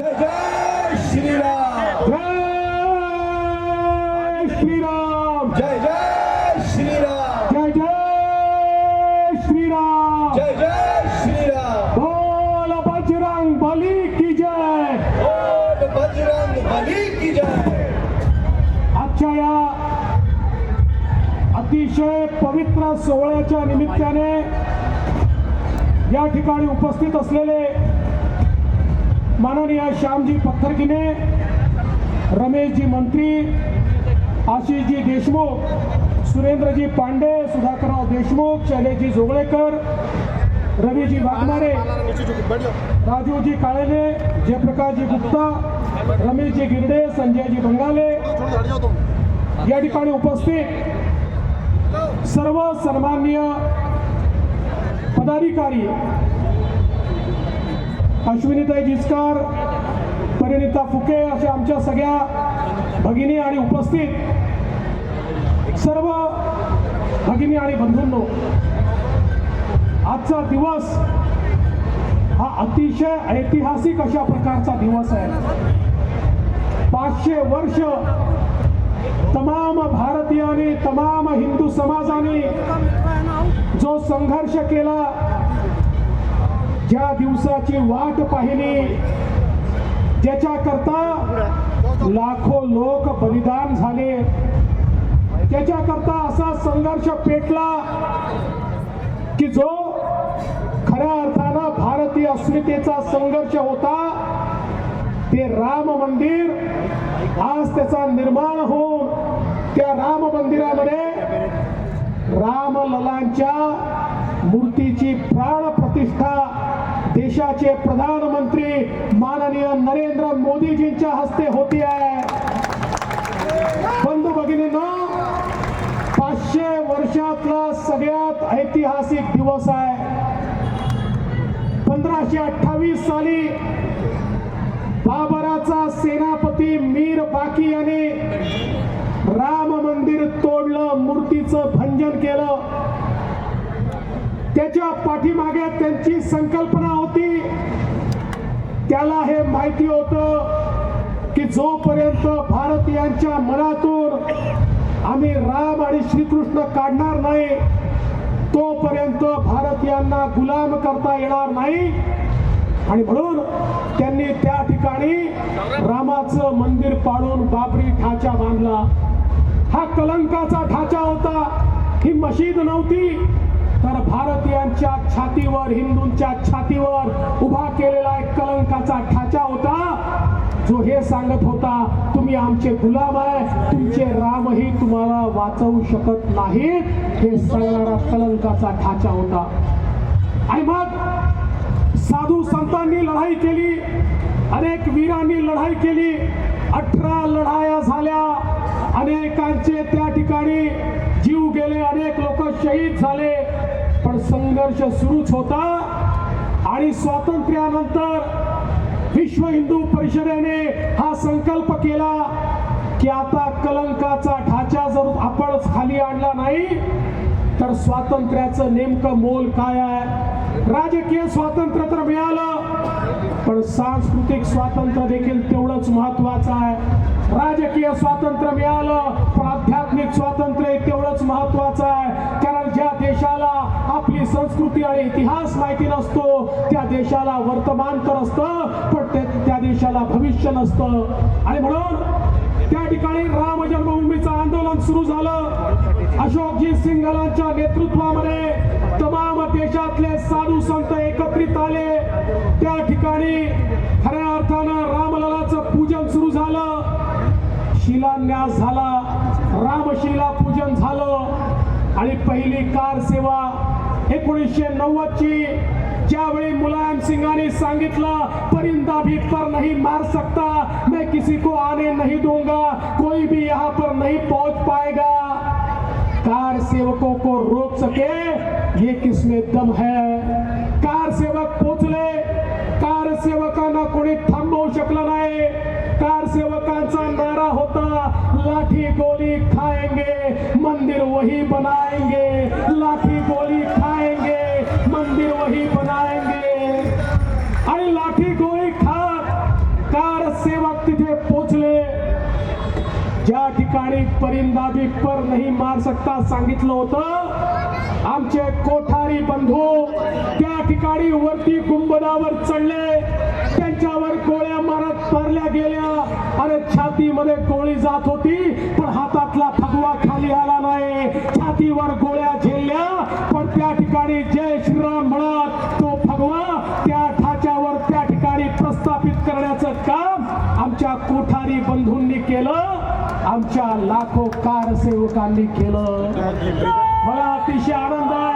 जय जय श्रीराम जय श्रीराम जय जय श्रीराम जय जय श्रीराम जय जय श्रीराम बोल बजरंग बली की जय बोल बजरंग बली की जय। आजच्या या अतिशय पवित्र सोहळ्याच्या निमित्ताने या ठिकाणी उपस्थित असलेले माननीय श्यामजी पत्थरगिने, रमेशजी मंत्री, आशिषजी देशमुख, सुरेंद्रजी पांडे, सुधाकरराव देशमुख, शैलेशजी जोगळेकर, रवीजी वाघमारे, राजूजी काळेले, जयप्रकाशजी गुप्ता, रमेशजी गिरडे, संजयजी बंगाले, या ठिकाणी उपस्थित सर्व सन्माननीय पदाधिकारी, अश्विनीताई जिचकार, परिणिता फुके असे आमच्या सगळ्या भगिनी आणि उपस्थित सर्व भगिनी आणि बंधूंनो, आजचा दिवस हा अतिशय ऐतिहासिक अशा प्रकारचा दिवस आहे। 500 वर्ष तमाम भारतीयांनी, तमाम हिंदू समाजाने जो संघर्ष केला, ज्या दिवसाची वाट पाहिली, ज्याच्याकरता लाखो लोक बलिदान झाले, त्याच्याकरता असा संघर्ष पेटला की जो खऱ्या अर्थानं भारतीय अस्मितेचा संघर्ष होता। ते राम मंदिर आज त्याचा निर्माण होऊन त्या राम मंदिरामध्ये रामललांच्या मूर्तीची प्राण प्रतिष्ठा देशाचे प्रधानमंत्री माननीय नरेंद्र मोदीजींच्या हस्ते होती आहे। बंधू भगिनींनो, 500 वर्षातला सगळ्यात ऐतिहासिक दिवस आहे। 1528 साली बाबराचा सेनापती मीर बाकी याने राम मंदिर तोडलं, मूर्तीचं भंजन केलं। त्याच्या पाठीमागे त्यांची संकल्पना होती, त्याला हे माहिती होतं की जोपर्यंत भारतीयांच्या मनातून आम्ही राम आणि श्रीकृष्ण काढणार नाही, तोपर्यंत भारतीयांना गुलाम करता येणार नाही। आणि म्हणून त्यांनी त्या ठिकाणी रामाचं मंदिर पाडून बाबरी ढाचा बांधला। हा कलंकाचा ढाचा होता, ही मशीद नव्हती, तर भारतीयांच्या छातीवर, हिंदूंच्या छातीवर उभा केलेला एक कलंकाचा ढाचा होता, जो हे सांगत होता, तुम्ही आमचे गुलाम आहे, तुमचे रामही तुम्हाला वाचवू शकत नाहीत, हे सांगणारा कलंकाचा ढाचा होता। आणि मग साधू संतांनी लढाई केली, अनेक वीरांनी लढाई केली, 18 लढाया झाल्या, अनेकांचे त्या ठिकाणी जीव गेले, अनेक लोक शहीद झाले, पण संघर्ष सुरूच होता। आणि स्वातंत्र्यानंतर विश्व हिंदू परिषदेने हा संकल्प केला की आता कलंकाचा ढाचा जर आपण खाली आणला नाही तर स्वातंत्र्याचं नेमकं मोल काय आहे। राजकीय स्वातंत्र्य तर मिळालं, पण सांस्कृतिक स्वातंत्र्य देखील तेवढंच महत्वाचं आहे। राजकीय स्वातंत्र्य मिळालं, पण आध्यात्मिक स्वातंत्र्य तेवढंच महत्वाचं आहे। कारण ज्या देशाला आपली संस्कृती आणि इतिहास माहिती नसतो, त्या देशाला वर्तमान तर असतं, पण त्या देशाला भविष्य नसतं। आणि म्हणून त्या ठिकाणी राम जन्मभूमीचं आंदोलन सुरू झालं। अशोकजी सिंघलांच्या नेतृत्वामध्ये तमाम देशातले साधू संत एकत्रित आले। त्या ठिकाणी खऱ्या अर्थानं रामललाचं पूजन सुरू झालं, शिलान्यास झाला, रामशिला पूजन झालं। आणि पहिली कार सेवा 1990 ची, ज्यावेळी मुलायम सिंगांनी सांगितलं, परिंदा भी पर नहीं मार सकता, मैं किसी को आने नहीं दूंगा, कोई भी यहाँ पर नहीं पहुंच पाएगा, कार सेवकों को रोक सके ये किसमें दम है। कार सेवक पोचले, कार सेवकांना कोणी थांबवू शकलं नाही। कार सेवकांचा नारा होता, लाठी गोली खाएंगे मंदिर वही बनाएंगे, लाठी गोली खाएंगे मंदिर वही बनाएंगे। आणि लाठी गोली खात परिंदा भी पर नहीं मार सकता सांगितलं होतं. आमचे कोठारी बंधू त्या ठिकाणी वरती गुंबदावर चढले, त्यांच्यावर गोळ्या मारल्या गेल्या आणि छातीमध्ये गोळी जात होती, पण हातातला फगवा खाली आला नाही. छातीवर गोळ्या झेलल्या, पण त्या ठिकाणी जय श्रीराम म्हणत तो फगवा त्या ठाच्यावर त्या ठिकाणी प्रस्थापित करण्याचं काम आमच्या कोठारी बंधूंनी केलं, आमच्या लाखो कारसेवकांनी केलं. मला अतिशय आनंद आहे.